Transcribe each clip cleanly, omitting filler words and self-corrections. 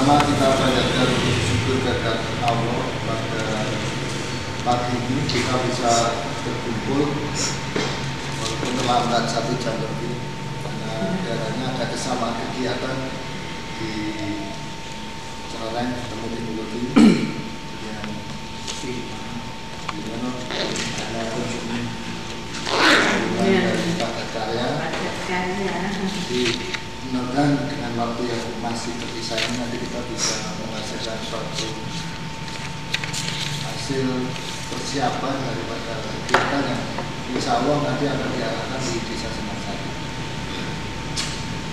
Pertama-tama kita panjatkan syukur kepada Allah pada pagi ini kita bisa berkumpul walaupun terlambat 1 jam lebih karena darahnya ada kesamaan kegiatan di Celeng ketemu teknologi yang di mana ada konsumen dari padat karya. Jadi mudah-mudahan dengan waktu yang masih terpisah ini nanti kita bisa menghasilkan suatu hasil persiapan daripada kegiatan yang insya Allah nanti akan diarahkan di Desa Sinarsari.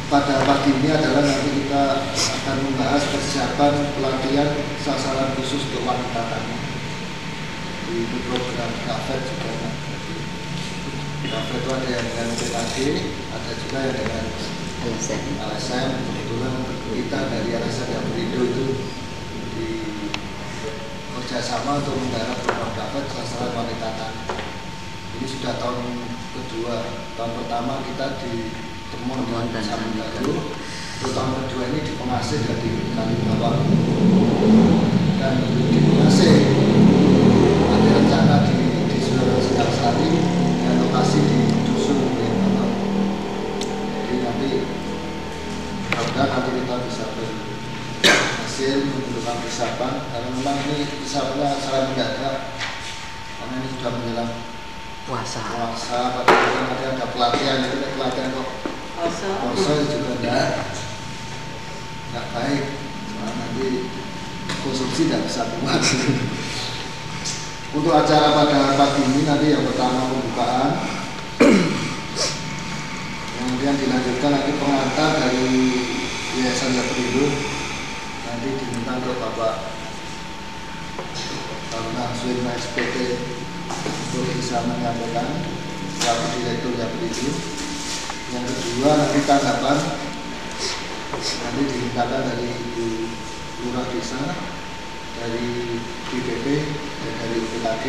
Pada pagi ini adalah nanti kita akan membahas persiapan pelatihan sasaran khusus untuk wanita tani di program KAFED juga. KAFED itu ada yang dengan PKG, ada juga yang dengan LSM. Kebetulan kita dari LSM yang berindo itu di kerjasama untuk menggarap program KAFED sasaran wanita tani. Ini sudah tahun kedua. Tahun pertama kita di Temon dan Samudagaluh. Untuk tahun kedua ini di Pengasih dan di Kalibawang. Dan di Pengasih ada rencana di Sinarsari dan lokasi di Dusun Bintang. Jadi nanti kita bisa berhasil menentukan persiapan karena memang ini persiapannya sangat mendadak karena ini sudah menjelang puasa padahal nanti ada pelatihan itu kok puasa juga enggak baik soalnya nanti konsumsi tidak bisa kuat. Untuk acara pada pagi ini nanti yang pertama pembukaan, kemudian dilanjutkan nanti pengantar dari Yayasan Yaperindo, nanti diminta untuk Bapak Taruna Suirna SPT untuk bisa menyampaikan selaku Direktur Yaperindo. Yang kedua nanti tanggapan nanti dimintakan dari Ibu Lurah Desa, dari BPP dan dari UPKG.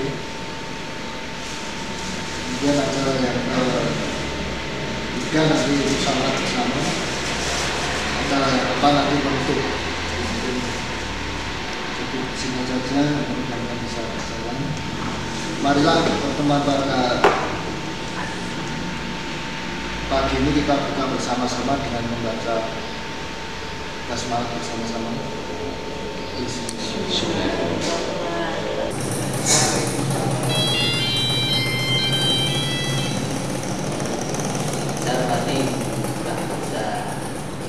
Kemudian acara yang ketiga nanti musyawarah bersama. Acara yang keempat nanti menutup. Cukup sini saja, mudah-mudahan bisa berjalan. Marilah teman-teman pada pagi ini kita buka bersama-sama dengan membaca basmalah bersama-sama. Saya berarti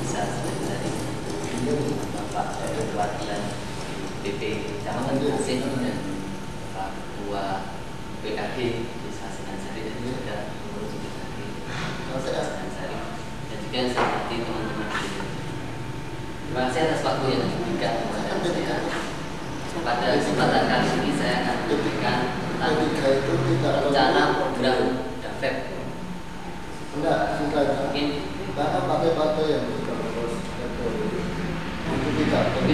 bisa dari Bapak Perwakilan BP Kecamatan Pengasih dan Pak Ketua PKG Desa Sinarsari dan juga pengurus PKG Desa Sinarsari dan juga yang saya hormati teman-teman di sini. Terima kasih atas waktu yang diberikan kepada saya. Pada kesempatan kali ini saya akan memberikan tentang rencana program DAFEB. Mungkin partai-partai yang mungkin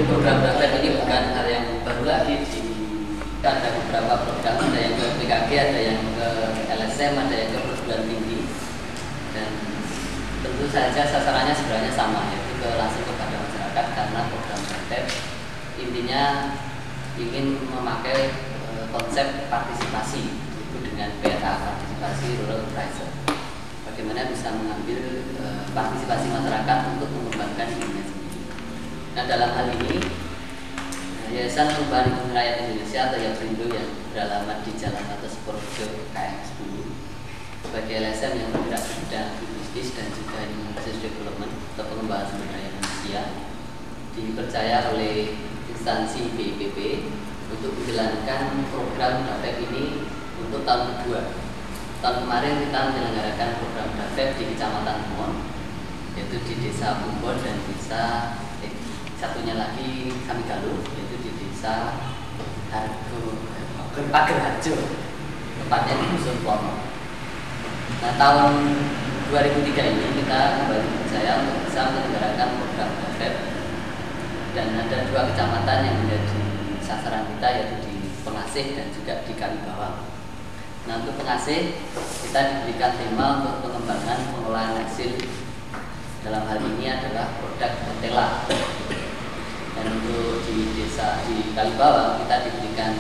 program DAFEB ini bukan hal yang baru lagi. Kita ada beberapa program, ada yang ke PKG, ada yang ke LSM, ada yang ke perguruan tinggi. Dan tentu saja sasarannya sebenarnya sama, yaitu langsung kepada masyarakat karena program DAFEB intinya ingin memakai konsep partisipasi itu dengan PRA, partisipasi rural appraiser. Bagaimana bisa mengambil partisipasi masyarakat untuk mengembangkan dirinya sendiri. Nah, dalam hal ini Yayasan Perubahan Ekonomi Rakyat Indonesia atau Yaperindo yang beralamat di Jalan Atas Purworejo KM 10 sebagai LSM yang bergerak di bidang bisnis dan juga human resource development atau pengembangan sumber daya manusia dipercaya oleh instansi BPP untuk menjalankan program DAFEB ini untuk tahun kedua. Tahun kemarin kita menyelenggarakan program DAFEB di Kecamatan Temon, yaitu di Desa Bumbon dan Desa satunya lagi Samudagaluh, yaitu di Desa Pagerharjo, tepatnya di Dusun Plono. Nah, tahun 2003 ini kita kembali percaya untuk bisa menyelenggarakan program DAFEB dan ada 2 kecamatan yang menjadi sasaran kita, yaitu di Pengasih dan juga di Kalibawang. Nah, untuk Pengasih kita diberikan tema untuk pengembangan pengolahan hasil. Dalam hal ini adalah produk Nutella. Nah, Dan untuk di desa di Kalibawang kita diberikan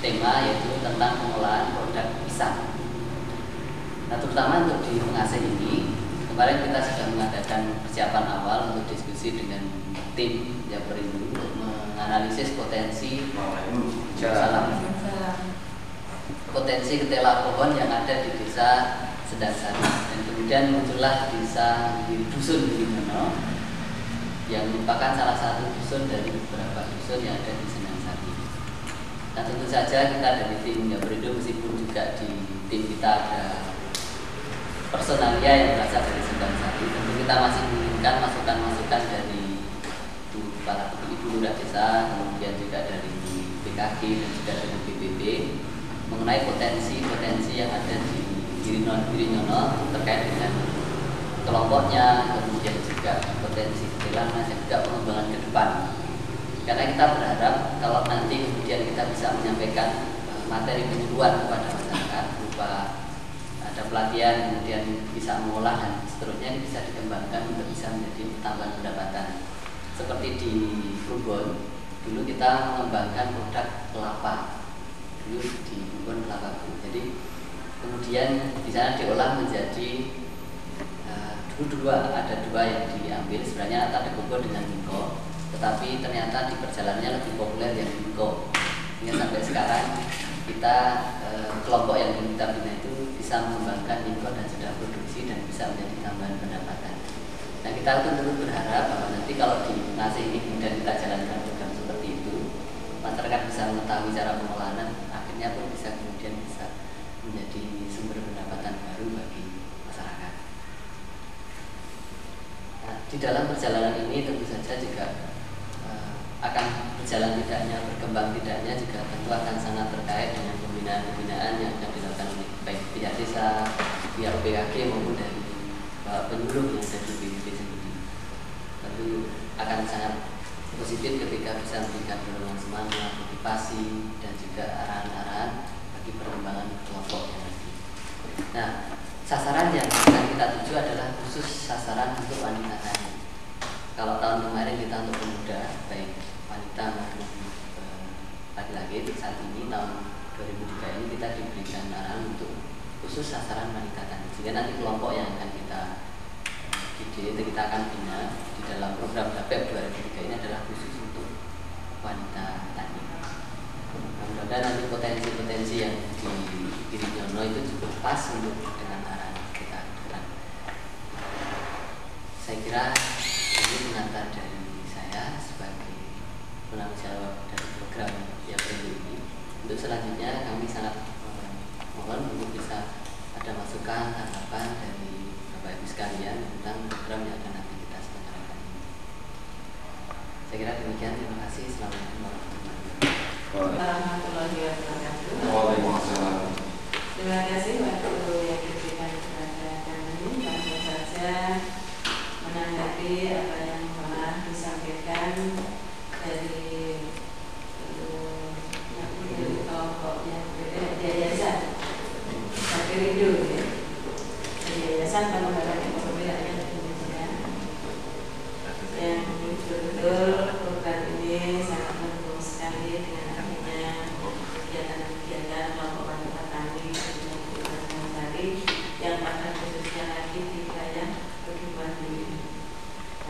tema yaitu tentang pengolahan produk pisang. Nah, terutama untuk di Pengasih ini, kemarin kita sudah mengadakan persiapan awal untuk diskusi dengan tim yang Perindo untuk menganalisis potensi potensi ketela pohon yang ada di desa Sedarsari. Dan kemudian muncullah desa di dusun Girimyono yang merupakan salah satu dusun dari beberapa dusun yang ada di Sedarsari. Nah, tentu saja kita dari tim Perindo, meskipun juga di tim kita ada personalia yang berasal dari Sedarsari, tentu kita masih menginginkan masukan-masukan dari para ibu lurah desa, kemudian juga dari PKG dan juga dari BPB mengenai potensi-potensi yang ada di Girimyono terkait dengan kelompoknya, kemudian juga potensi ketelangan dan juga pengembangan ke depan. Karena kita berharap kalau nanti kemudian kita bisa menyampaikan materi penyuluhan kepada masyarakat berupa ada pelatihan, kemudian bisa mengolah dan seterusnya, ini bisa dikembangkan untuk bisa menjadi tambahan pendapatan. Seperti di Plumbon, dulu kita mengembangkan produk kelapa, dulu di Plumbon kelapa Bu. Jadi kemudian di sana diolah menjadi dulu ada dua yang diambil, sebenarnya ada Kubur dengan Mingko, tetapi ternyata di perjalanannya lebih populer yang Mingko. Hingga sampai sekarang kita kelompok yang kita bina itu bisa mengembangkan Mingko dan sudah produksi dan bisa menjadi tambahan pendapatan. Nah, kita tentu berharap bahwa nanti kalau di Pengasih ini kemudian kita jalankan program seperti itu, masyarakat bisa mengetahui cara pengolahan, akhirnya pun bisa kemudian bisa menjadi sumber pendapatan baru bagi masyarakat. Nah, di dalam perjalanan ini tentu saja juga akan berjalan tidaknya, berkembang tidaknya juga tentu akan sangat terkait dengan pembinaan-pembinaan yang akan dilakukan oleh baik pihak desa, pihak PKG maupun dari penyuluh yang ada di BPD sendiri. Tentu akan sangat positif ketika bisa memberikan dorongan semangat, motivasi dan juga arahan-arahan bagi perkembangan kelompok yang ada. Nah, sasaran yang akan kita tuju adalah khusus sasaran untuk wanita tani. Kalau tahun kemarin kita untuk pemuda, baik wanita maupun laki-laki, saat ini tahun 2003 ini kita diberikan arahan untuk khusus sasaran wanita tani. Sehingga nanti kelompok yang akan kita kita akan bina di dalam program DAPEP 2003 ini adalah khusus untuk wanita tani. Mudah-mudahan nanti potensi-potensi yang di Girimyono itu cukup pas untuk dengan arahan kita. Saya kira ini pengantar dari saya sebagai penanggung jawab dari program yang Perindo ini. Untuk selanjutnya kami sangat mohon untuk bisa ada masukan, tanggapan dari Bapak Ibu sekalian tentang program yang akan nanti kita selenggarakan ini. Saya kira demikian. Terima kasih. Assalamualaikum warahmatullahi wabarakatuh. Waalaikumsalam. Terima kasih waktu yang diberikan kepada kami. Langsung saja menanggapi apa yang telah disampaikan dari kelompoknya yayasan Perindo, ya. Yayasan Pengembangan Ekonomi Rakyat Indonesia yang betul-betul program ini sangat mendukung sekali dengan adanya kegiatan-kegiatan kelompok wanita tani yang pada khususnya lagi di wilayah Pegunungan ini.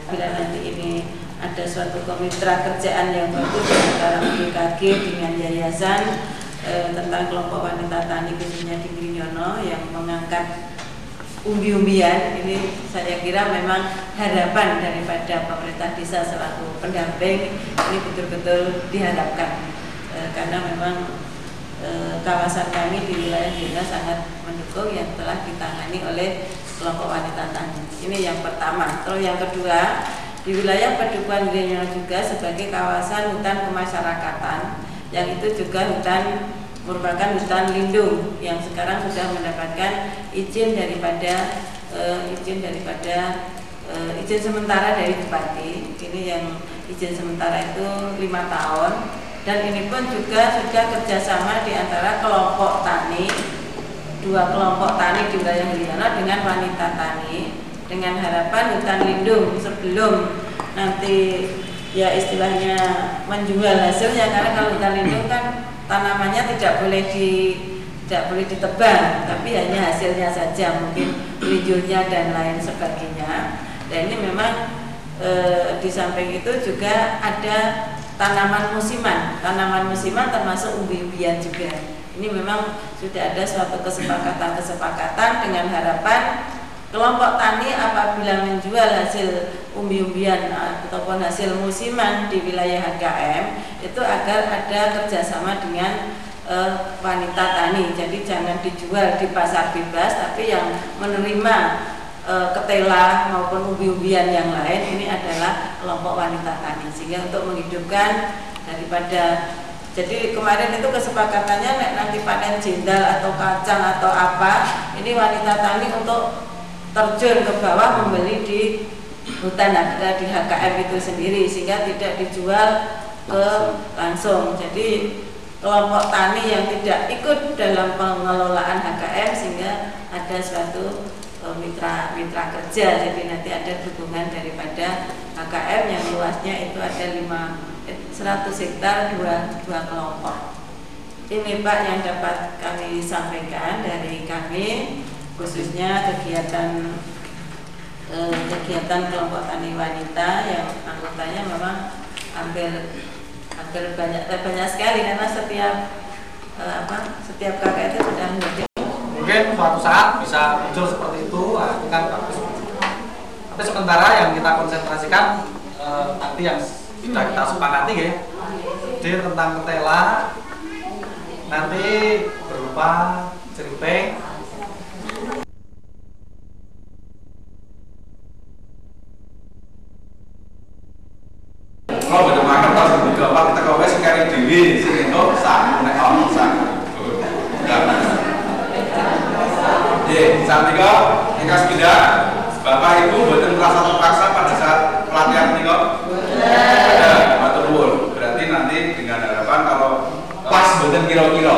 Bila nanti ini ada suatu komitra kerjaan yang bagus antara BKG dengan yayasan tentang kelompok wanita tani khususnya di Girimyono yang mengangkat umbi-umbian, ini saya kira memang harapan daripada pemerintah desa selaku pendamping ini betul-betul diharapkan karena memang kawasan kami di wilayah desa sangat mendukung yang telah ditangani oleh kelompok wanita tani. Ini yang pertama. Terus yang kedua, di wilayah Padukuhan Girimyono juga sebagai kawasan hutan kemasyarakatan yang itu juga merupakan hutan lindung yang sekarang sudah mendapatkan izin daripada izin sementara dari Bupati. Ini yang izin sementara itu 5 tahun dan ini pun juga sudah kerjasama di antara kelompok tani, 2 kelompok tani di wilayah Girimyono dengan wanita tani dengan harapan hutan lindung sebelum nanti ya istilahnya menjual hasilnya, karena kalau hutan lindung kan tanamannya tidak boleh ditebang, tapi hanya hasilnya saja, mungkin hijaunya dan lain sebagainya. Dan ini memang di samping itu juga ada tanaman musiman termasuk umbi-umbian juga. Ini memang sudah ada suatu kesepakatan dengan harapan kelompok tani apabila menjual hasil umbi-umbian ataupun hasil musiman di wilayah HKM itu agar ada kerjasama dengan wanita tani. Jadi jangan dijual di pasar bebas, tapi yang menerima ketela maupun umbi-umbian yang lain ini adalah kelompok wanita tani, sehingga untuk menghidupkan daripada. Jadi kemarin itu kesepakatannya nanti panen jendal atau kacang atau apa, ini wanita tani untuk terjun ke bawah membeli di hutan di HKM itu sendiri, sehingga tidak dijual ke langsung. Jadi kelompok tani yang tidak ikut dalam pengelolaan HKM, sehingga ada suatu mitra kerja. Jadi nanti ada dukungan daripada HKM yang luasnya itu ada 100 hektar dua kelompok. Ini Pak yang dapat kami sampaikan dari kami, khususnya kegiatan kelompok tani wanita yang anggotanya memang hampir banyak sekali, karena setiap kakak itu sudah menjadi. Mungkin suatu saat bisa muncul seperti itu, kan bagus. Tapi sementara yang kita konsentrasikan nanti yang sudah kita sepakati ya, jadi tentang ketela nanti berupa ceripeng. Kalau betul makan harus dibuka apa kita kau wes kari dewi sih itu sang nek om sang. Ye, saat tiga ikas pindah. Bapak Ibu buatan merasa terpaksa pada saat pelatihan ini kok? Ada, matur nuwun. Berarti nanti dengan harapan kalau pas buatan kira-kira.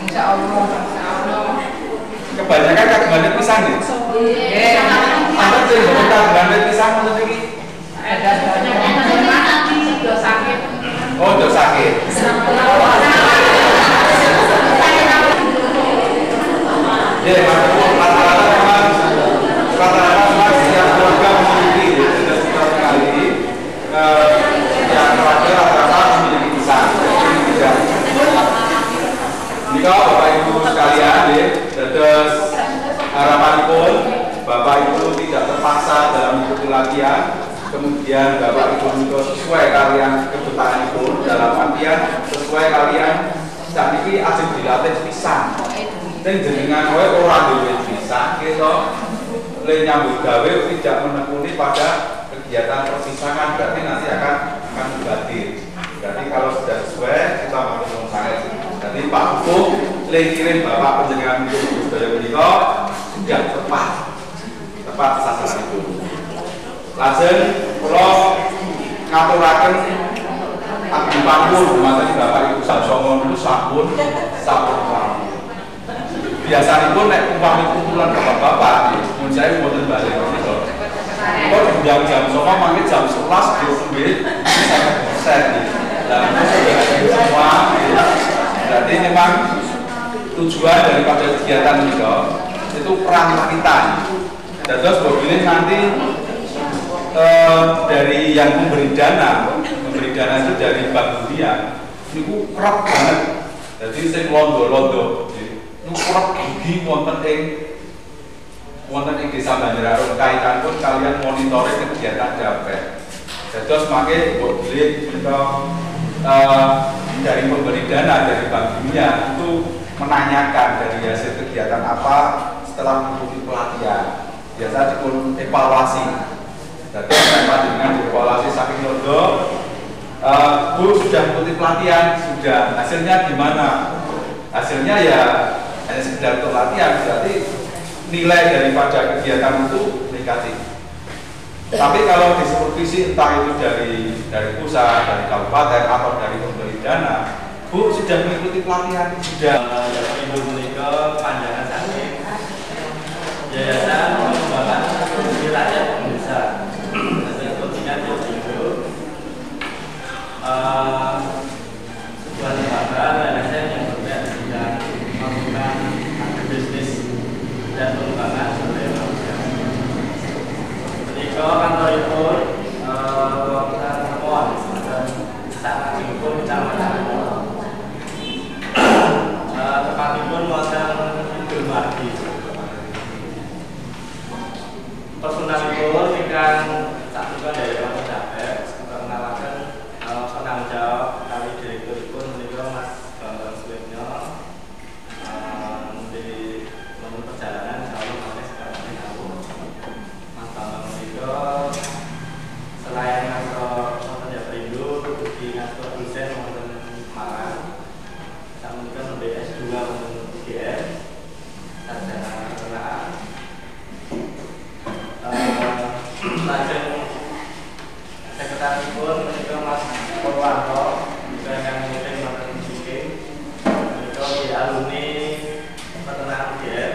Insya Allah. Kebanyakan kagebandet pisang nih. Apa sih kagebandet pisang menurut ini? Ada sakit. Oh, udah sakit. Ya, matur nuwun. Rata-rata setiap keluarga memiliki sekali yang terakhir rata-rata memiliki pisang. Jika Bapak Ibu sekalian, terus harapan pun Bapak Ibu tidak terpaksa dalam mengikuti latihan, kemudian Bapak Ibu juga sesuai kalian kebutuhan pun dalam artian sesuai kalian saat ini asik dilatih pisang. Dan jenengan orang duwe pisang gitu. Nyambut gawe tidak menekuni pada kegiatan perpisahan, berarti nanti akan mubazir. Berarti kalau sudah sesuai kita maklum sangat. Jadi Pak Hukum kirim Bapak penjagaan itu budaya menika sudah tepat sasaran itu. Lajeng kula ngaturaken abdi panggung materi Bapak Ibu Sabsongo niku sabun. Biasanya pun nek umpami kumpulan bapak-bapak, mun saya mboten balik niku. Kok jam-jam sama mangke jam 11 diombe 50%. Lah semua berarti memang tujuan daripada kegiatan ini itu peran wanita. Dan terus boleh nanti dari yang memberi dana itu dari Bank Dunia itu kerap banget. Jadi sing londo-londo kurang gigi wonten ing Desa Banjararung kaitan pun kalian monitoring kegiatan DAPET. Terus makin buat bilik dari pemberi dana dari Bank Dunia itu menanyakan dari hasil kegiatan apa setelah mengikuti pelatihan. Biasa dipun evaluasi. Jadi sampai dengan evaluasi saking londo, Bu sudah mengikuti pelatihan, sudah hasilnya gimana? Hasilnya ya hanya sekedar untuk latihan, berarti nilai daripada kegiatan itu negatif. Tapi kalau disupervisi entah itu dari pusat, dari kabupaten atau dari pemberi dana, Bu sudah mengikuti pelatihan, sudah. Ibu menikah panjangan sakit, yayasan pengembangan wilayah pemirsa, dan kepentingan ibu selain ngasto wonten ya Perindo, ugi ngasto dosen wonten Semarang. Sampun nembe S2 wonten UGM. Sarjana peternakan. Lajeng sekretarisipun menika Mas Purwanto, ingkang mimpin wonten UK. Menika di alumni peternakan UGM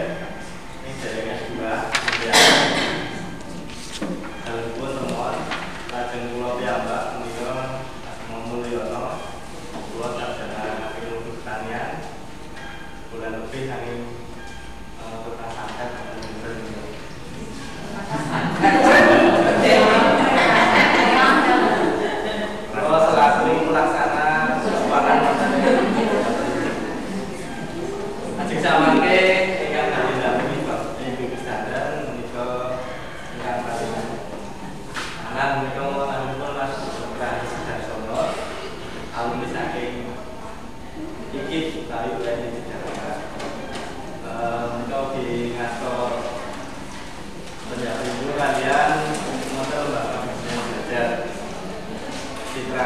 ing dereng S2. Dalipun temuan lajeng kula piyambak menika Asma Mulyono, kula sarjana ilmu pertanian. Bulan lebih saking pertahanan kalau selaku pelaksana keuangan ajeng samangke ingkang badhe ndamel Bapak Ibu Standar menika ingkang paling anan menika anipun Mas Dr. Sudarsono alumni saking IKIP Bayu dan Jakarta. Menika di ngasto penjara ibu kalian motor Bapak belajar citra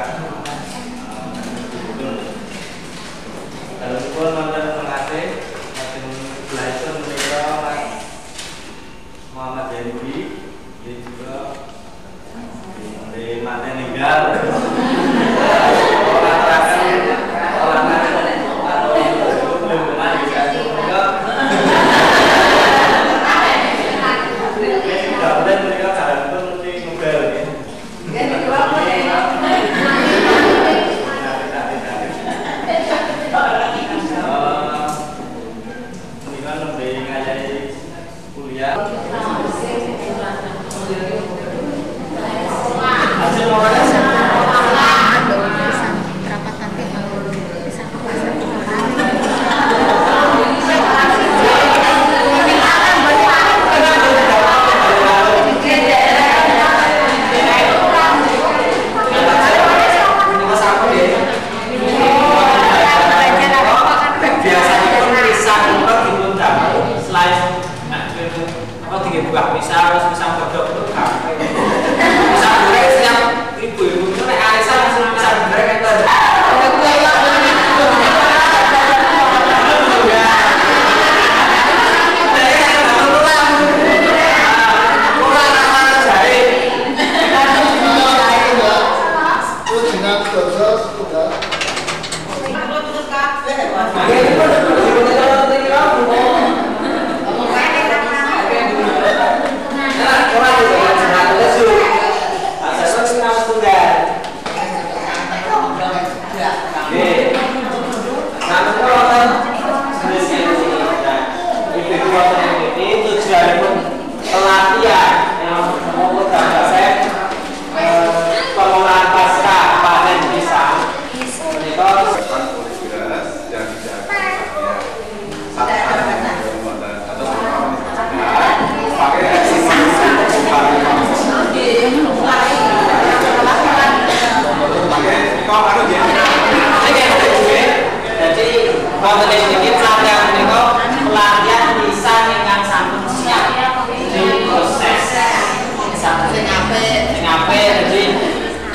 kalau pun nonton mengasih macam belajar menika Mas Muhammad Janubi ini juga di mana ninggal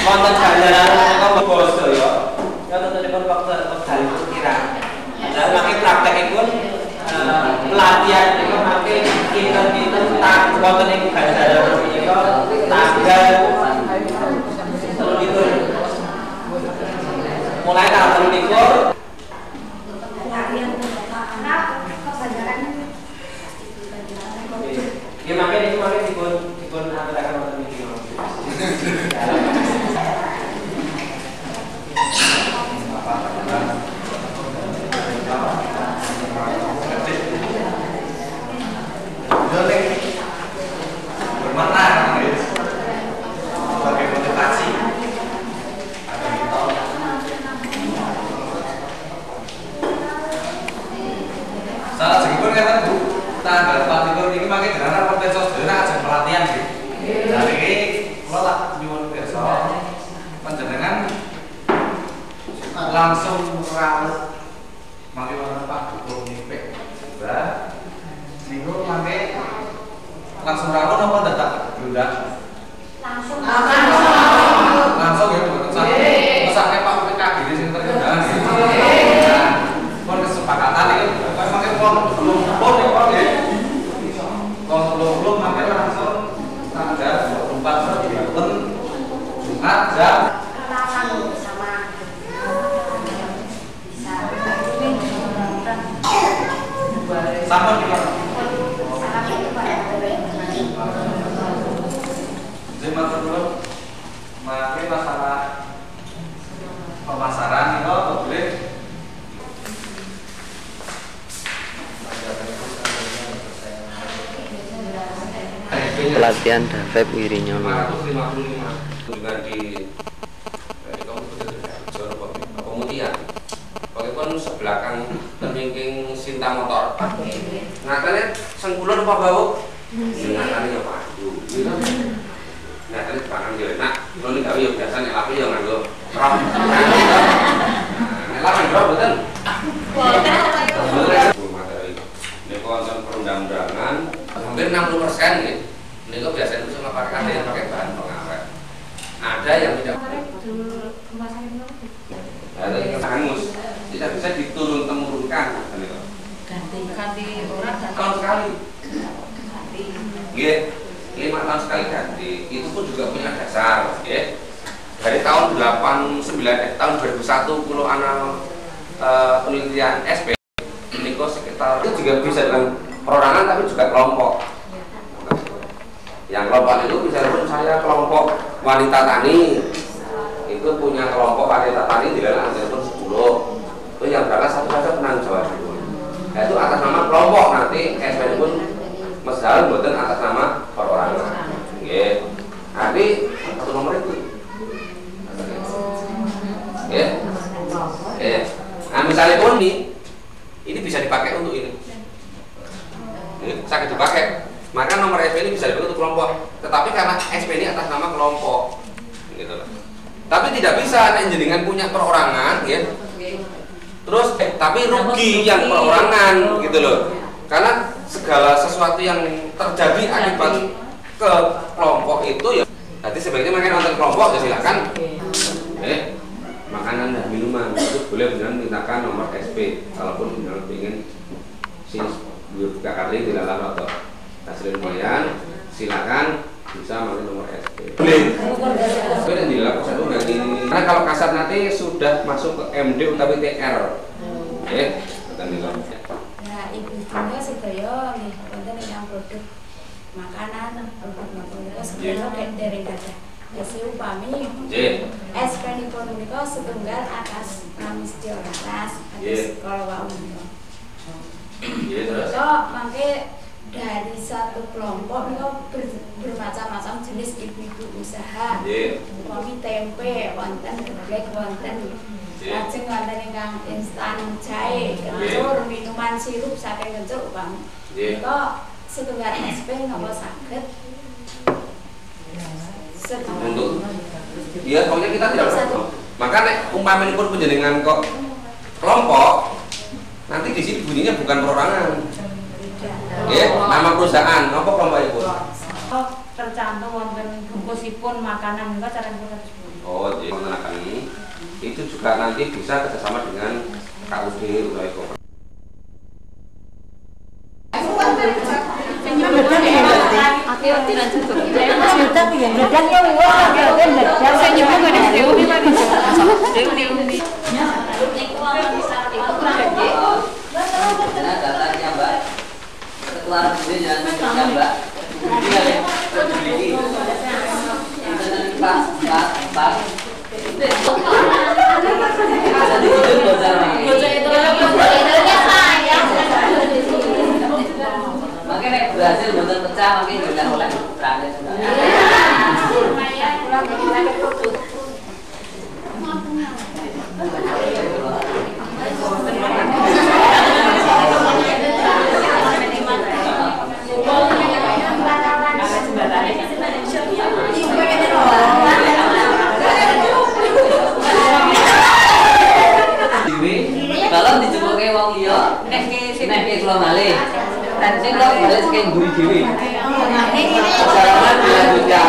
konten ganjaran menika bos ya. Ya tentunipun wekdal kirang. Lah mangke praktekipun pelatihan niku mangke kinten-kinten tak wonten ing ganjaran menika tanggal 3 mulai tanggal 3 ya mangke niku mangke dipun aturaken wonten niki. Bermakna sebagai motivasi salah segipun kata Bu tanggal 4 ini makin gerhana potensial sebenarnya ajeng pelatihan gitu. Dari ini kalau tak nyuwun pirsa panjenengan langsung rawuh mangke wonten Pak Dukung Nipik Mbah niku mangke langsung rawuh napa dadak diundang langsung Ada. Sama di mana? Jadi dulu, mari masalah pemasaran itu boleh. Pelatihan Davep Wirinyono. 555 dengan di Pemutihan. Pokoknya sebelakang peningking Sinta Motor. Ngakane sengkulur apa bau? Ngakane ya padu. Ngakane pangan yo enak. Kulo nek gawe yo biasa nek lapi yo nganggo rok. Nek lapi rok mboten. Materi. Nek konsen perundang-undangan hampir 60% nggih. Niku biasanya itu sama pakai ada yang pakai bahan pengawet. Ada yang tidak. Ada yang hangus. Tidak bisa diturun temurunkan. Ganti orang Tahun sekali. Iya, 5 tahun sekali ganti. Itu pun juga punya dasar. Ya. Dari tahun tahun 2001 kulo anak penelitian SP. Niku sekitar itu juga bisa dengan perorangan tapi juga kelompok. Yang kelompok itu misalnya saya kelompok wanita tani itu punya kelompok wanita tani di dalam ada pun 10 itu yang berangkat satu saja penanggung jawab dulu. Nah, itu atas nama kelompok nanti SPN pun mesal buatan atas nama perorangan. Oke, nanti satu nomor itu. Oke, nah misalnya pun ini bisa dipakai untuk ini sangat dipakai. Maka nomor SP ini bisa dipakai untuk kelompok, tetapi karena SP ini atas nama kelompok, gitu loh. Tapi tidak bisa jenengan punya perorangan, ya. Terus, tapi rugi yang perorangan, gitu loh. Karena segala sesuatu yang terjadi akibat ke kelompok itu, ya. Nanti sebaiknya makan nonton kelompok, ya silakan. Makanan dan minuman itu boleh jangan mintakan nomor SP, kalaupun jangan ingin buka kali tidak lama atau hasil lumayan, silakan bisa pakai nomor SP. Boleh. Tapi yang dilakukan satu dari karena kalau kasar nanti sudah masuk ke MD utawi TR. Oke, akan dilakukan. Nah, ibu-ibunya sedaya nggih wonten ingkang produk makanan, produk menika sedaya dereng kathah. Isi upami SP-nipun menika setunggal atas Namisti Laras atas kala wau menika. Terus mangke dari satu kelompok itu bermacam-macam jenis ibu-ibu usaha. Upami tempe, wonten geblek, wonten lajeng wonten ingkang instan jahe, kencur, minuman sirup saking kencur upami. Menika setunggal SP napa saged untuk ya pokoknya kita tidak perlu. Maka nek umpamanya pun penjenengan kok kelompok nanti di sini bunyinya bukan perorangan. Nama perusahaan, apa kelompok ibu? Tercantum wonten bungkusipun makanan niku caranya. Oh, jadi menggunakan ini itu juga nanti bisa kerjasama dengan KUD Ulai Koper. Keluar dulu jangan Mbak. Pak. Makanya berhasil betul pecah mungkin juga oleh terakhir sudah. Kalau dijemputke wong liya nek ke kula malih. Dan sing kula boleh sing mburi dhewe. Jalanan dia.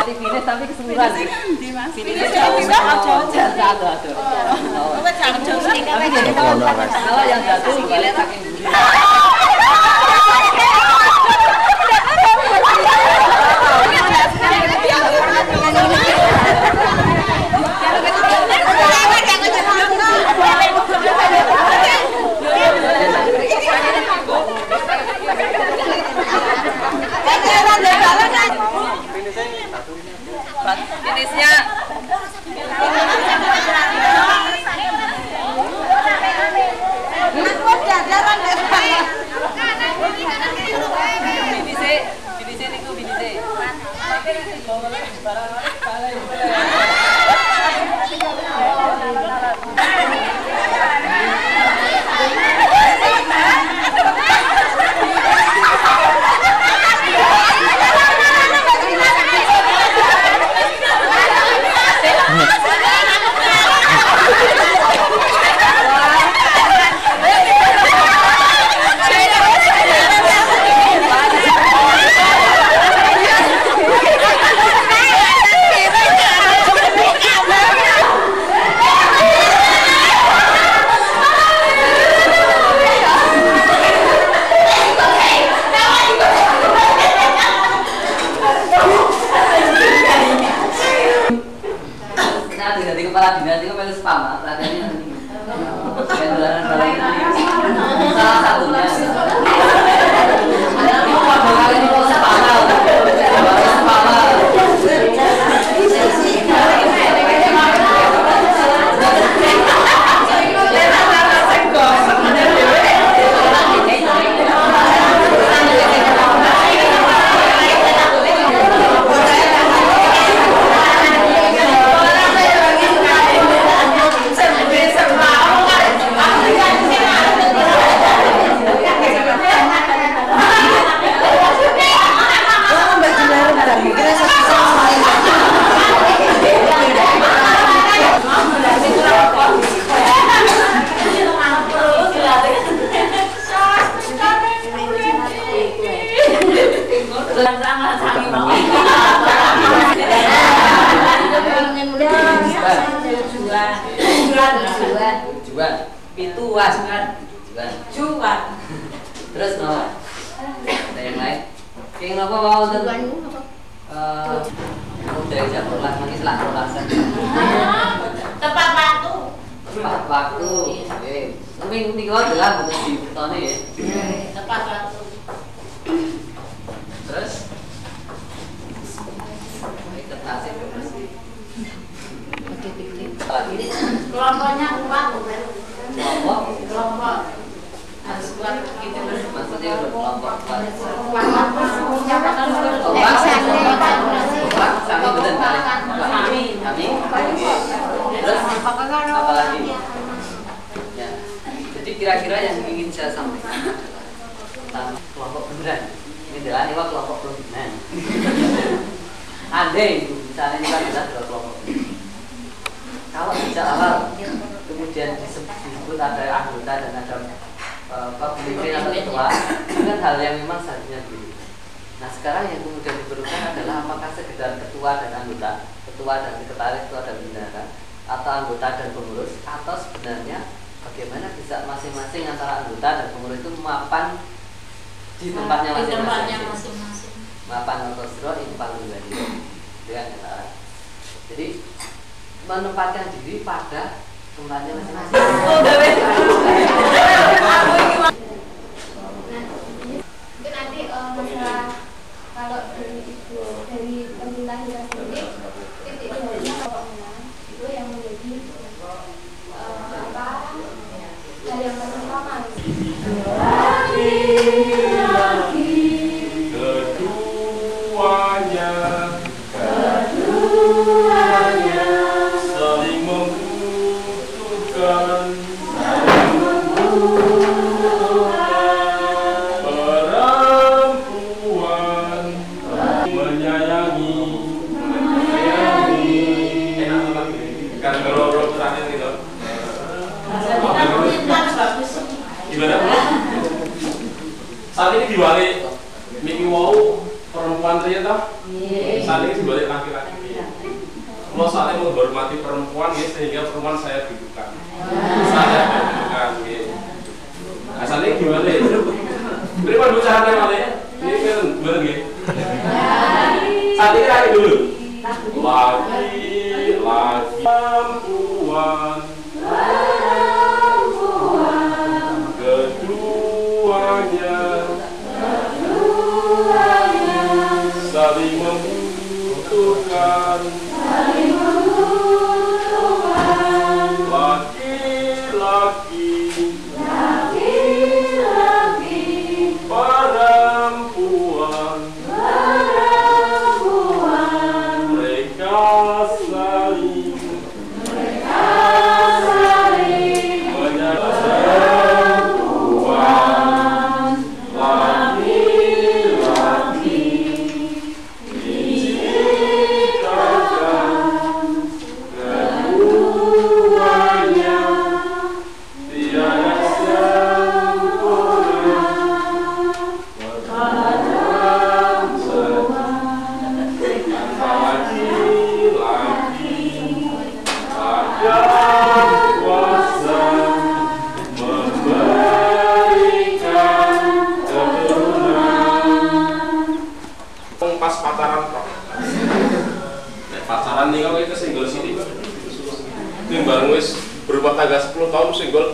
Finish tapi keseluruhan. Finish bisa aja. Kalau yang jatuh boleh saking mburi. Kepala dinas itu melu spam, perhatiannya salah satunya juan. Terus no, ada yang lain? Kayaknya apa mau dari jam rolas nanti setelah rolasan. Tepat waktu. Tepat waktu. Oke. Tapi ini kau adalah bukan di tahun ya. Tepat waktu. Terus terkasih terus. Kelompoknya kuat. Kelompok harus kuat gitu. Maksudnya udah kelompok kuat. Terus apa lagi? Ya. Jadi kira-kira yang ingin saya sampaikan tentang kelompok beneran. Ini adalah lewat kelompok beneran. Andai misalnya kita jelas adalah kelompok. Kalau sejak awal kemudian disebut ada anggota dan ada pemimpin atau ketua, itu kan hal yang memang seharusnya begitu. Nah sekarang yang kemudian diperlukan adalah apakah sekedar ketua dan anggota, ketua dan sekretaris, ketua dan bendahara, atau anggota dan pengurus, atau sebenarnya bagaimana bisa masing-masing antara anggota dan pengurus itu mapan di tempatnya masing-masing. Mapan otostro itu paling pribadi dengan antara. Jadi menempatkan diri pada tempatnya masing-masing. Mungkin nanti masalah kalau dari pemerintah kita sendiri titik tolaknya itu yang menjadi hal yang pertama. Keduanya saling membutuhkan, perempuan menyayangi kan kalau terakhir gitu gimana saat ini dibalik Miki Wow perempuan ternyata saat ini dibalik laki-laki. Allah saatnya menghormati perempuan ya, sehingga perempuan saya dudukan. Saya dudukan ya. Nah, saat ini gimana ya? Beriman dulu caranya malah ya. Ini kan bener ya. Saat ini lagi dulu. Laki-laki perempuan. Keduanya saling membutuhkan. Laki-laki perempuan pacaran kok. Pacaran nih kok itu single sini. Timbang wis berumah tangga 10 tahun single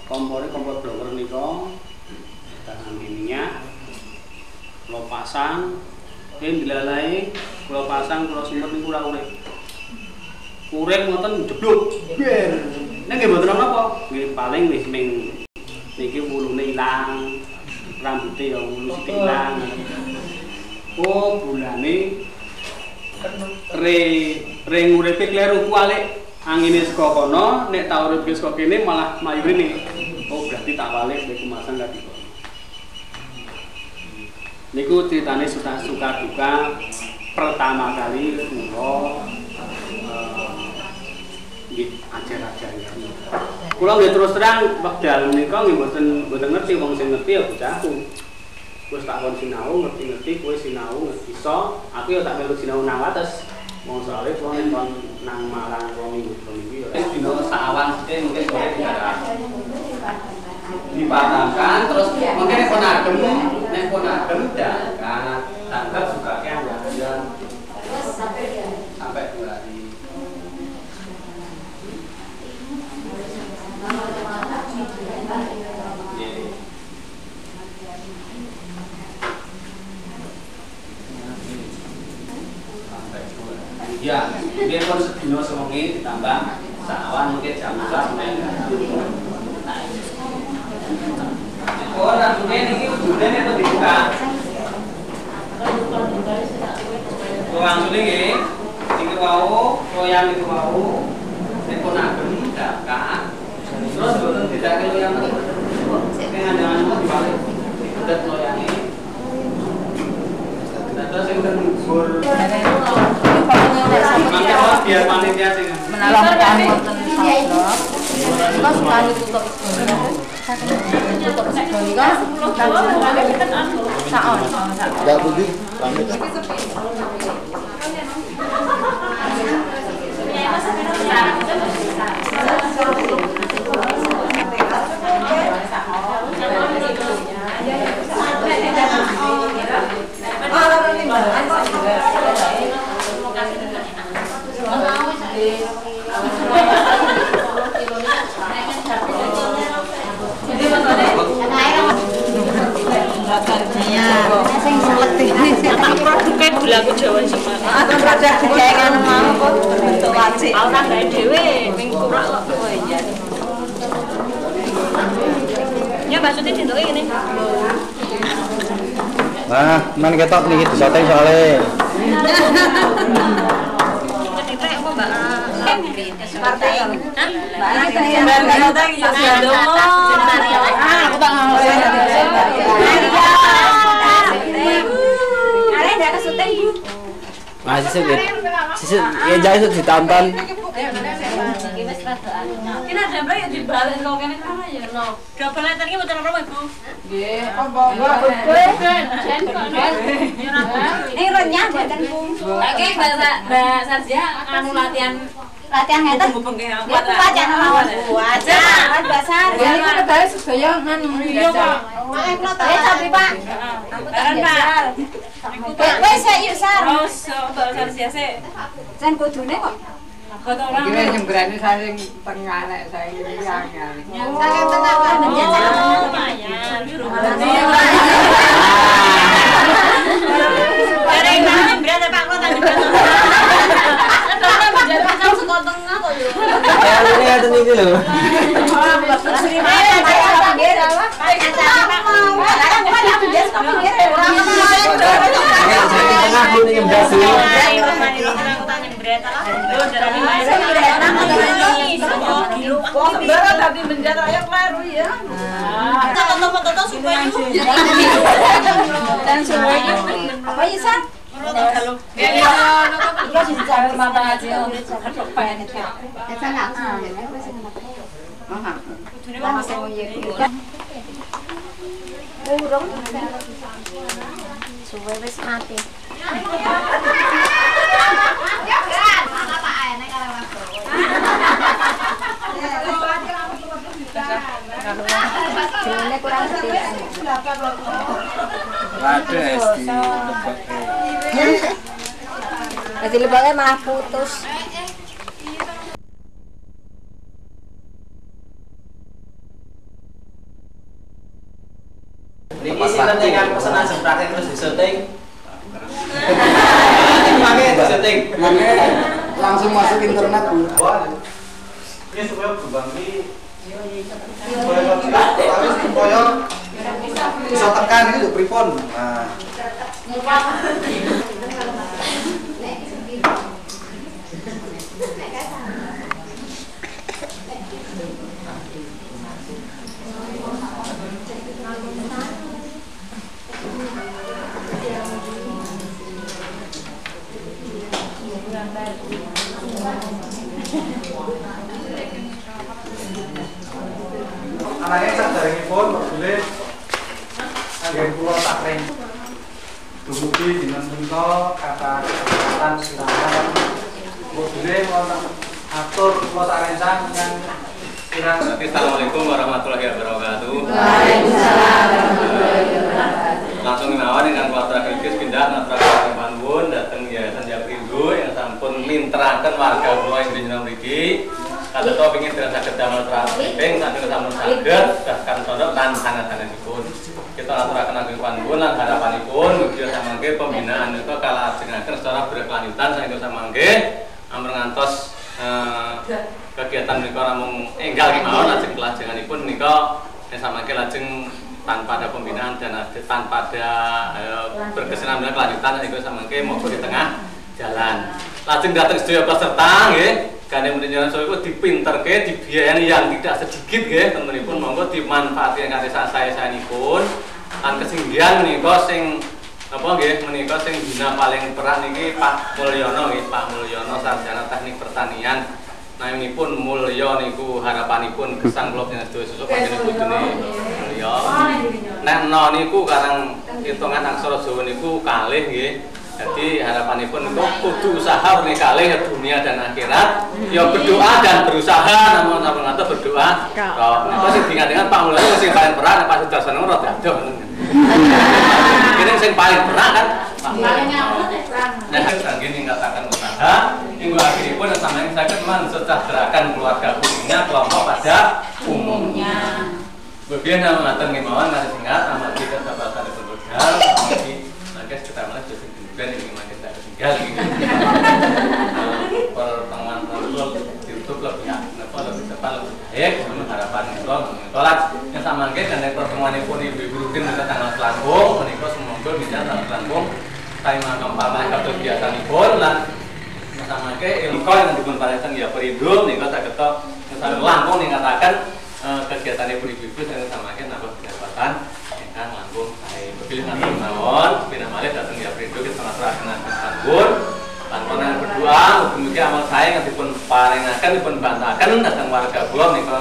kompornya kompor blower nika dengan minyak kalau pasang ini dilalai kalau pasang kalau sempat niku ora urip ngoten jeblok ber nek nggih mboten napa nggih paling wis ming niki wulune ilang rambute ya wulu sithik ilang oh bulane re nguripe kleru kualik angine saka kono nek tak urip saka kene malah mlayu rene oh berarti tak balik nek kumasan lagi niku ceritane suka duka pertama kali kula nggih ajar-ajar kula nggih terus terang wekdal menika nggih mboten ngerti wong sing ngerti ya bocahku wis tak kon sinau ngerti-ngerti kowe sinau iso aku ya tak melu sinau nang wates wong soalé wong nang Malang wong iki ya dino sawan sithik mungkin sore dipadamkan terus mungkin nek kon adem dakan tanggal juga kan ya sampai 2 hari ya, dia pun sedino sewengi ditambah sawan mungkin jam 11 sampai oh, rambutnya ini ujungnya ini dibuka ruang suling ini wau, loyang itu wau ini pun agem, dakan terus betul tidak ke loyang ini jangan dibalik dikudet loyang ini terus yang terbur biar panitia sih menawarkan wonten salok kula suka ditutup tutup sedoni kan saon enggak budi pamit produknya gula Jawa Semarang. Atau produk digawe mau kok bentuk wajib. Ora gawe dhewe ning kurak kok. Oh iya. Ya maksudnya dintoke ngene. Nah, men ketok niki disoteng soalé. Ketika apa Mbak? Partai. Mbak Partai yo ndomo. Aku tak ngomong. Nah, sisuk ya jauh ditonton. Kena jambla ya dibalik kok kene kan ya no. Double letter iki mboten apa Ibu? Nggih, apa Ini renyah mboten Bu. Oke, Mbak Sarja anu latihan ngeten. Iku Pacan mawon. Aja, Mbak Sarja. ya iki kedale sedaya nganu. Iya, Pak. Ya tapi Pak. Bareng, Pak. Wes yuk Sar. Terus Mbak Sarja sik. Jan kudune kok. Kok ora. Iki jembrane saling tengah nek saiki angel. Saking tengah Pak menjajal. Lumayan. Bareng nang berarti Pak kok tadi. Ya ini ngaten iki lho. Apa ya Sar? Suwe wis mati. Jenenge kurang sedikit. Ada Jadi lebaknya malah putus. Ini sih kan pesanan jam praktek terus disetting. Pakai disetting. Langsung masuk internet Bu. Ini supaya berbang ini supaya bisa tekan itu pripun. Nah. Anaknya sadari pun boleh anggen kula takring. Dumugi dinten menika kata kesempatan silakan. Boleh wonten atur kula sarencang yang kirang. Assalamualaikum warahmatullahi wabarakatuh. Waalaikumsalam warahmatullahi wabarakatuh. Langsung mawon dengan kuatra kritis pindah natra Panwun dateng Yayasan Japrindo yang sampun mintraken warga kula ing dina mriki. Kados pengin saged damel traping saking sampun saged daskan pondok lan sanad-sanadipun. Kita aturaken ageng Panwun lan harapanipun mugi samangke pembinaan menika kalajengaken secara berkelanjutan saking samangke ampun ngantos kegiatan menika namung enggal kemawon lajeng kelajenganipun menika samangke lajeng tanpa ada pembinaan dan tanpa ada berkesinambungan kelanjutan itu samangke monggo di tengah jalan. Lajeng dateng sedaya peserta nggih, kane menjenengan saya iku dipinterke, dibiayani yang tidak sedikit nggih, temenipun monggo dimanfaatkan kanthi sae-saenipun. Lan kesinggihan menika sing apa nggih menika sing dina paling peran niki Pak Mulyono nggih, Pak Mulyono sarjana teknik pertanian. Naminipun mulya niku harapanipun gesang kula jenengan sedaya susuk panjenengan bojone mulya. Nek no niku karang hitungan aksara Jawa niku kalih nggih. Jadi harapanipun niku kudu usaha mrene kalih dunia dan akhirat. Ya berdoa dan berusaha namun ngatur berdoa. Niku sing diingat-ingat Pak Mulya sing paling peran Pak Sudarsono rada adoh. Kene sing paling peran kan paling ngawut peran. Nah, kangge ningkataken usaha minggu akhiripun sampeyan saged mensejahterakan keluarga khususnya kelompok pada umumnya. Begian nama ngaten kemawon masih singkat amat kita sahabat berbodal di nakes kita malah jadi bukan ini makin tak tinggal gitu. Pertemuan YouTube lebih lebih cepat lebih baik menurut harapan kita tolak yang sama dengan pertemuan pun ibu-ibu rutin pada tanggal Selangkung menikah semoga bisa tanggal Selangkung tema kampanye kegiatan pun lan sama ke ilmu yang dibun parisan ya perindo nika saged misalnya langkung ningkataken kegiatan ibu-ibu yang sama ke nambah pendapatan ingkang langkung sae pilih nanti mawon pina malih dateng ya perindo kita ngaturaken Panwun Panwun berdua mugi-mugi amal sae yang dipun paringaken dipun bantaken dhateng warga kula nika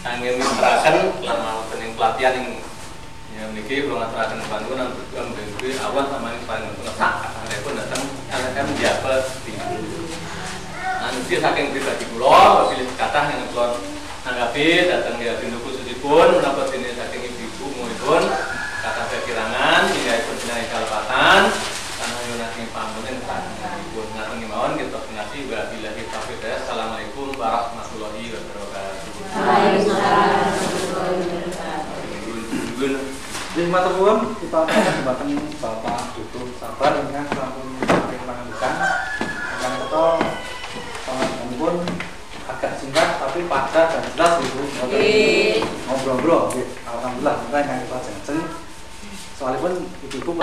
kangge mintraken lan wonten ing pelatihan ing ya niki kula ngaturaken Panwun lan berdua mugi awan sama ing paring sak pun dateng LSM Jabar nanti saking pribadi kula pilih kathah yang kula anggapi datang ya Pindo khususipun menapa dene saking ibu-ibu muipun kathah kekirangan hingga pun dina kalepatan kana yunati pamunten sampun ngaten kemawon kita ngasi wa billahi taufiq. Assalamualaikum warahmatullahi wabarakatuh. Waalaikumsalam warahmatullahi wabarakatuh. Lima terbuang kita akan batang Bapak Dutu Sabar dengan sampun saking pangandukan akan kita pun agak singkat tapi padat dan jelas ibu ngobrol-ngobrol alhamdulillah kita yang kita janji soalnya pun ibu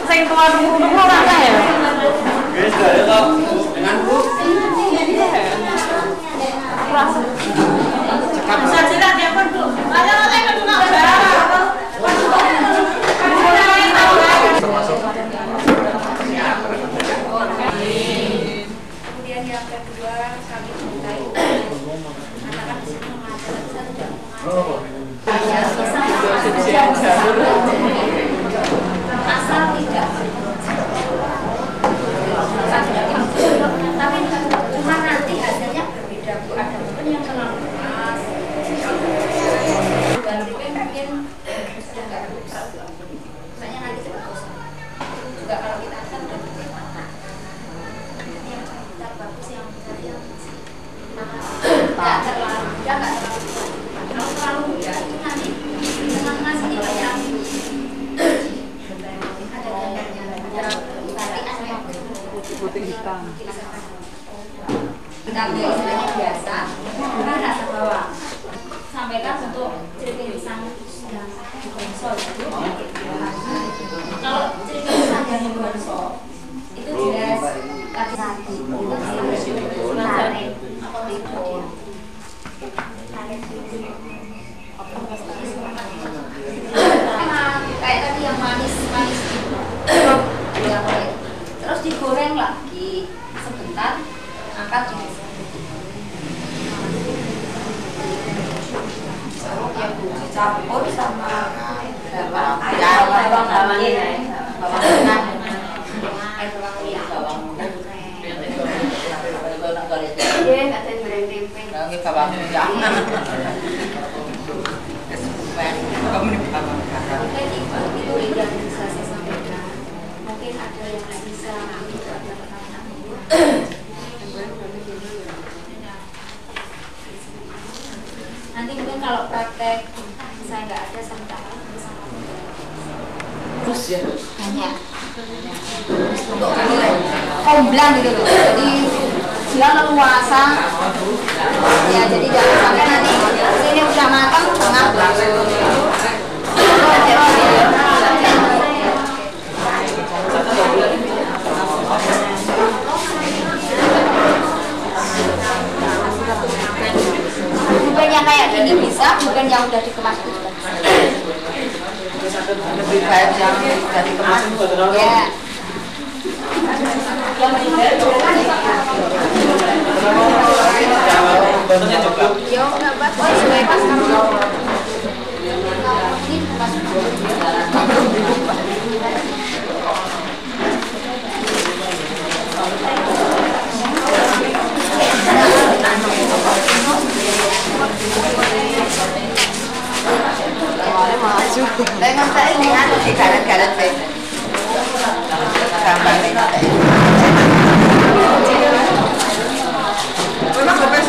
Saya tuan rumah mana ya? dengan Bu Bisa cerita dia pun Bu. Ada-ada yang kedua. termasuk Kemudian yang kedua kami mintai anak-anak di sini mengajar, saya tidak asal tidak tapi cuma nanti hasilnya muda nggak terlalu tua. Kalau terlalu muda itu nanti tengah-tengah sini kayak ada gambarnya, tapi ada putih hitam. Tapi istilahnya biasa, karena rasa bawang. Sampaikan untuk ciri pisang yang dikonsol. Kalau ciri pisang yang dikonsol itu jelas laki-laki itu tarik kayak tadi yang manis itu terus digoreng lagi sebentar, angkat dicampur sama bawang itu yang bisa saya sampaikan. Mungkin ada yang nggak bisa nanti mungkin kalau praktek saya nggak ada sampai terus ya banyak untuk komblang gitu loh, jadi dia leluasa ya, jadi jangan sampai nanti sini udah matang tengah bukan yang kayak gini bisa, bukan yang udah dikemas itu Lebih baik yang udah dikemas ya. Bentuknya juga. Ya nggak pas sesuai pas kamu. Dengan saya dengan di garet-garet sih. Gambar ini. Memang bebas.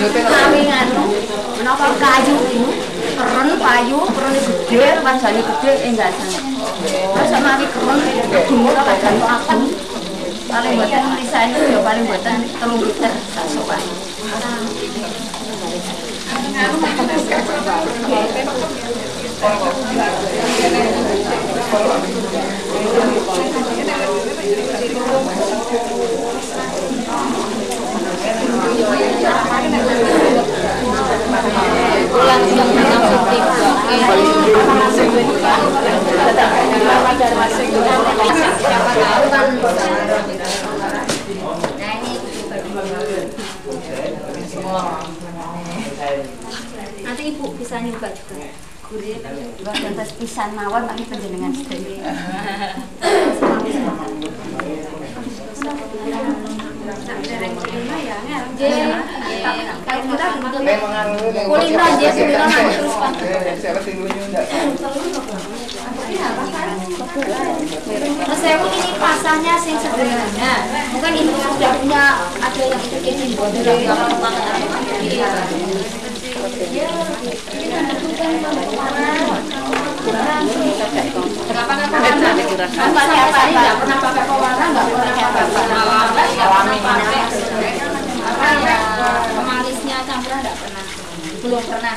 Dan kawingan menapa kayu keren payu keren gede wajane gede enggak sana terus sama keren jumur kadang akan paling boten lisan itu ya paling boten 3 liter sak sopan nanti ibu bisa nyoba juga gurih atas pisan mawon tapi panjenengan sedaya kulino aja kulino terus saya ini pasarnya sih sederhana bukan ini sudah punya ada yang ini pemalisnya campuran enggak pernah, belum pernah.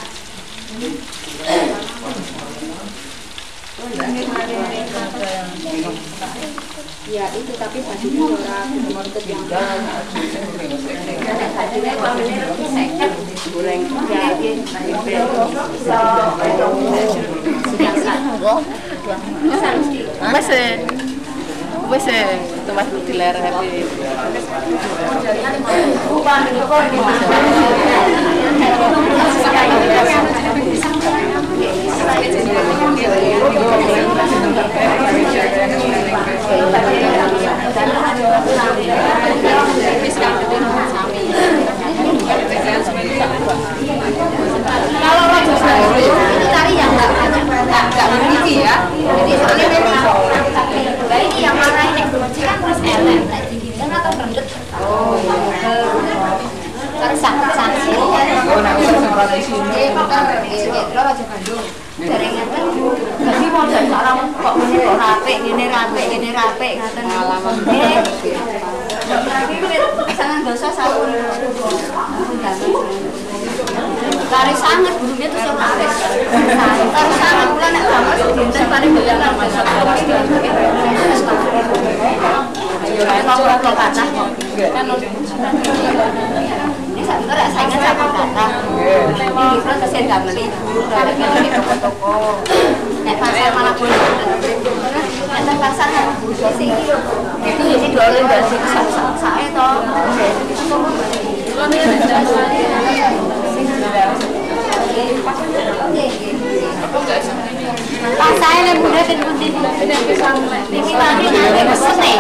Ya itu tapi bajunya orang untuk yang goreng Wes tempat di ler happy. Jadi mau jadi salam kok ini kok rapik, gini ngaten. Sangat dosa sabun. Kari sangat gurunya tuh separis. Kari sangat bulan nak ramas dinten paling bulan ramas. Kalau kata kan ini satu rak saingan sama kata. Ini kan kesian gak beli. Dari toko-toko. Nek pasar malah boleh. Nek pasar ini dolen dari saya toh. Pas saya le muda dan putih ini lagi nanti pesen nih.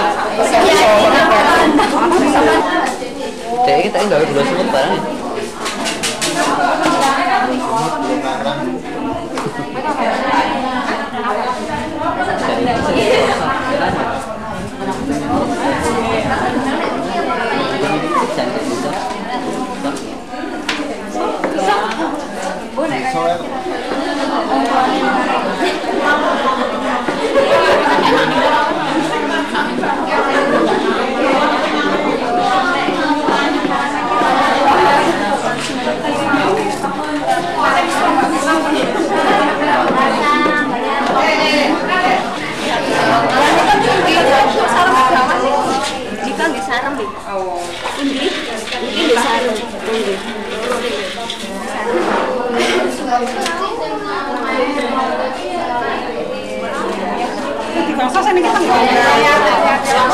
Jadi kita enggak boleh sebut barang.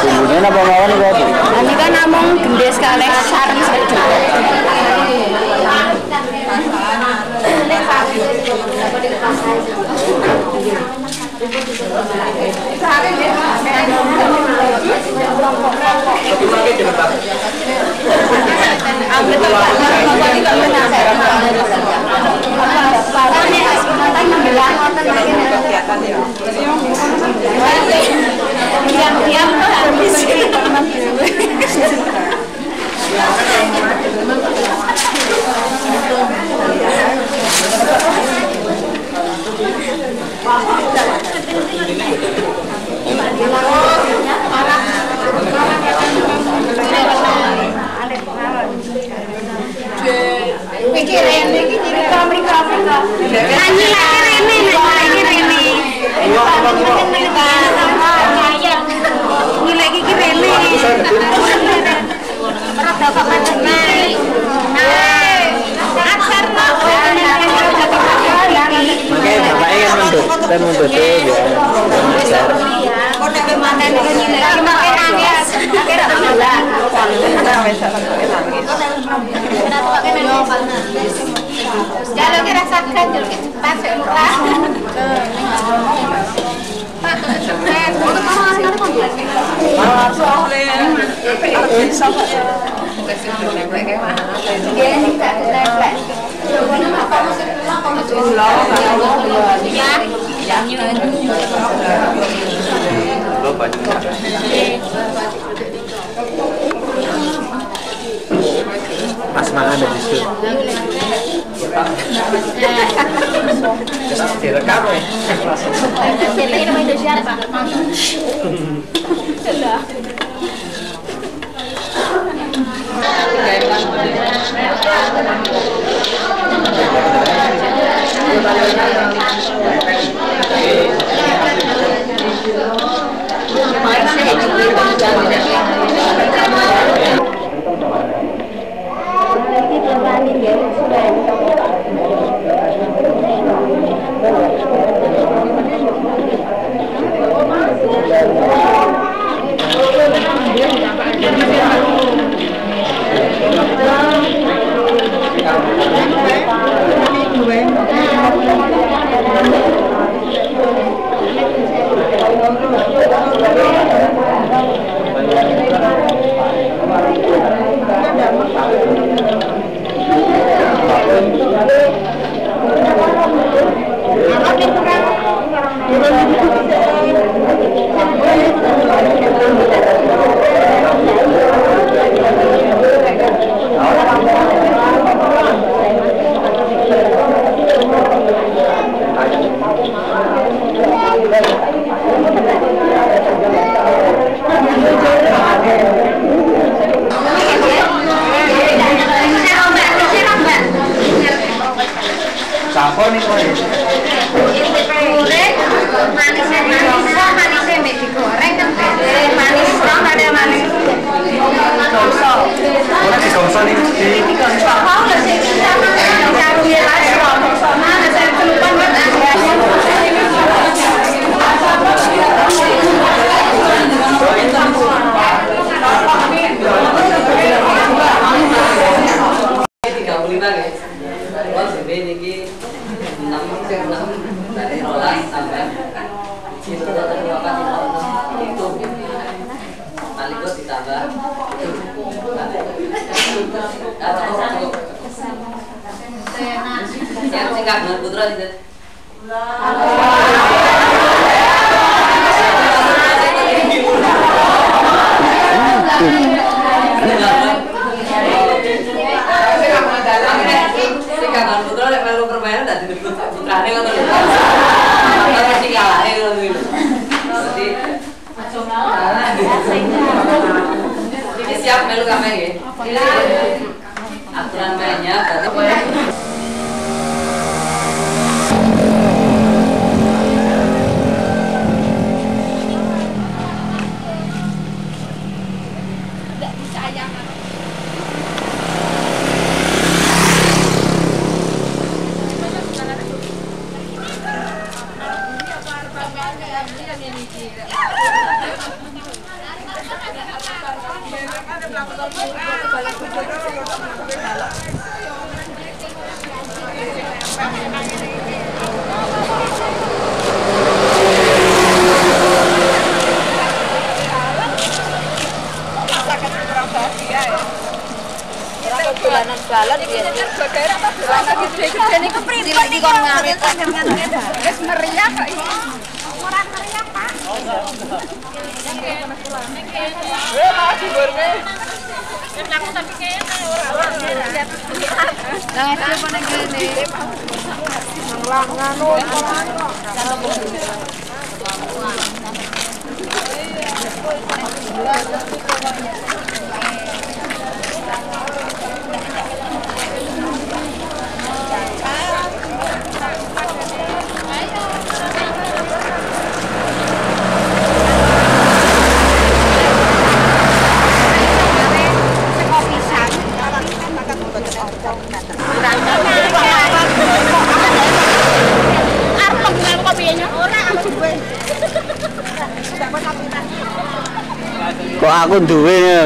Sebenarnya apa mawon itu? Ini kan namung gendes kalih sareng sedo. Diam-diam habis. Pikirin iki mriko-mriko. Nyanyi lagi rene, nyanyi rene. Nilai iki rene. Rada kok macet-macet. Ajar kok. Oke, bapaknya kan mundur ya. Kok nek manten iki nilai makin nangis. Akhirnya tak Jalo kira sakit jul cepat lurah. Pak cepat. Asma ada di situ. Direkam ya. Ini nama Indonesia Pak. apa nih kowe? Goreng, manisnya mbek digoreng kan manis dong ada manis. Ora digongso nih. Digongso. Mau lho sing sama karo ya lah. Mana saya celupkan dari rolas tambah itu tadi apa itu maliko ditambah yang singkat dengan putra itu Kapan putra lek melu permainan dak dibut putrane ngono lho. Ora sing kalahe ngono lho. Dadi Ini siap melu kapan nggih? Aturan mainnya berarti balon biyen godhone apa dolanan gede-gede niku pripun iki kon ngarit wis meriah kok iki ora meriah Pak malah digorne aku tapi kene ora nang telepon nang kene nang nganu Kok aku duwe ya.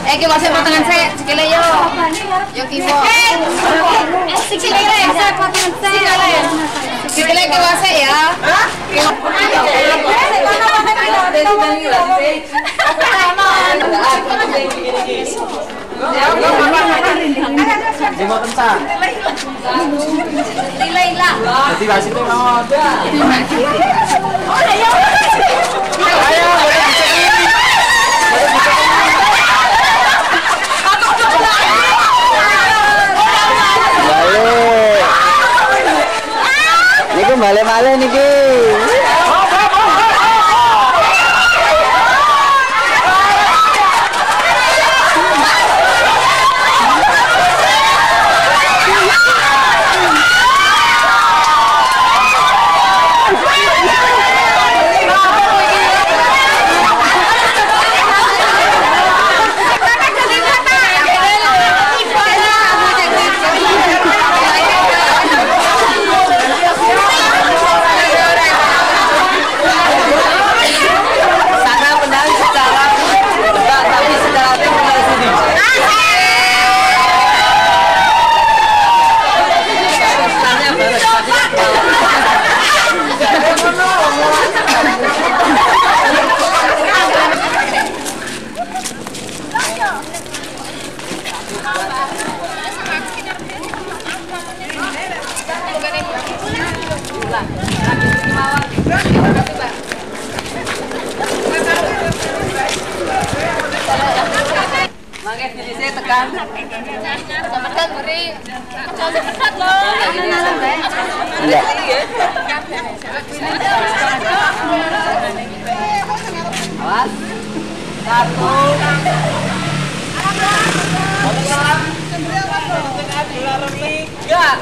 Iki masih potongan saya, sikile yo. Yo kiwo. Sikile saya potongan saya. Sikile ki wase ya. Hah? Jadi wasite mau. Oh, ya. Ayo. Niku balik-balik niki. Awas. Satu. Tiga.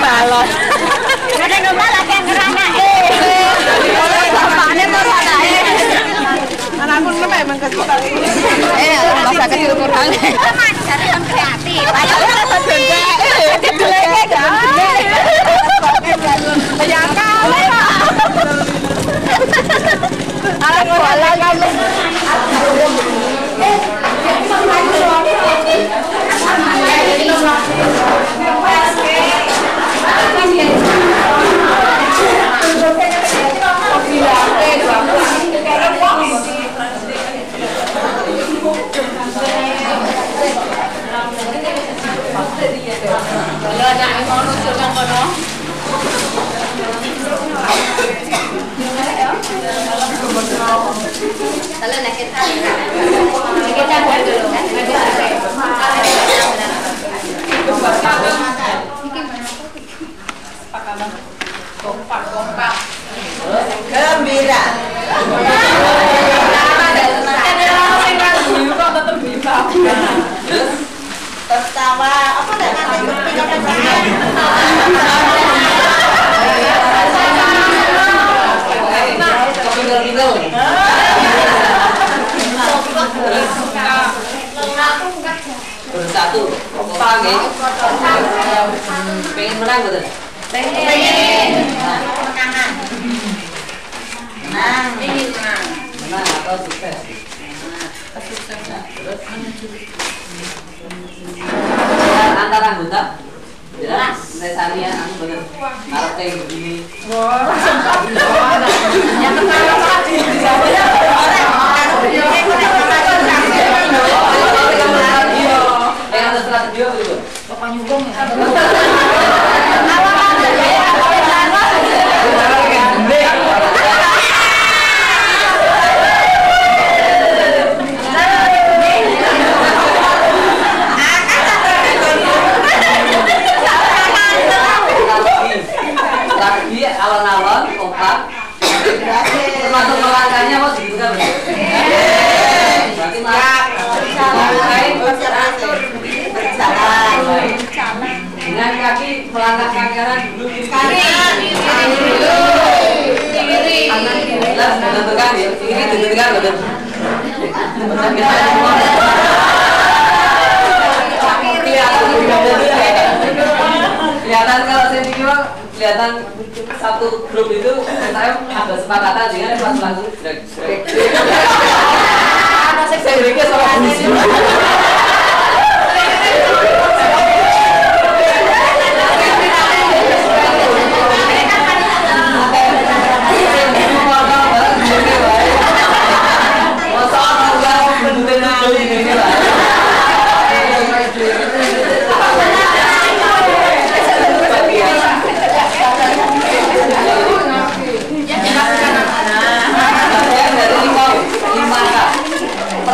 balon. Ada ngebalak yang kerana bapaknya mau anaknya. Anakku memang kecil. Masa kecil kurang. Cari yang kreatif. Ayo kita benda. Jeleknya guys. Ya kali. Alang bola kamu. Kompak. Gembira. Tertawa apa namanya? Bersatu, kompak ya. Pengen menang betul? Pengen. Menang. Ingin menang. Menang atau sukses? Terus antara anggota jelas Resania aku bener harap kayak begini. Yang kepala tadi yang ada strategi apa itu? Bapak nyumbang ya. Strategi alon-alon kompak termasuk melangkahnya mau dibuka berarti berjalan dengan kaki melangkah kaki kanan dulu kiri kanan kiri ditentukan ya kiri ditentukan betul kelihatan kalau saya pikir kelihatan satu grup itu saya ada sepakatan dengan langsung saya pikir sama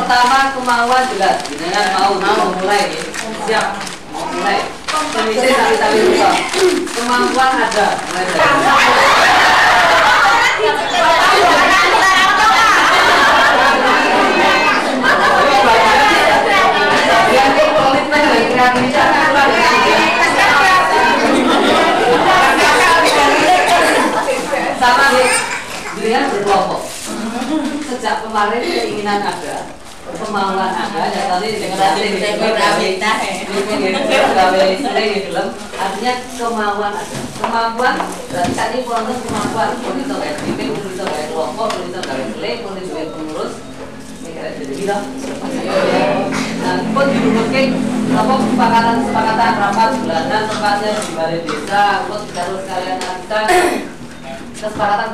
pertama kemauan jelas, dengan mau mulai siap mau mulai kondisi tapi lupa kemampuan ada mulai kemauan ada ya tadi artinya kemauan ada kemampuan berarti kan ini proses kemampuan pun itu kayak pimpin pun itu kayak kelompok pun itu kayak klay pun itu kayak pengurus ini kayak jadi gitu nah pun dibutuhkan apa kesepakatan rapat bulanan tempatnya di balai desa pun harus kalian ada kesepakatan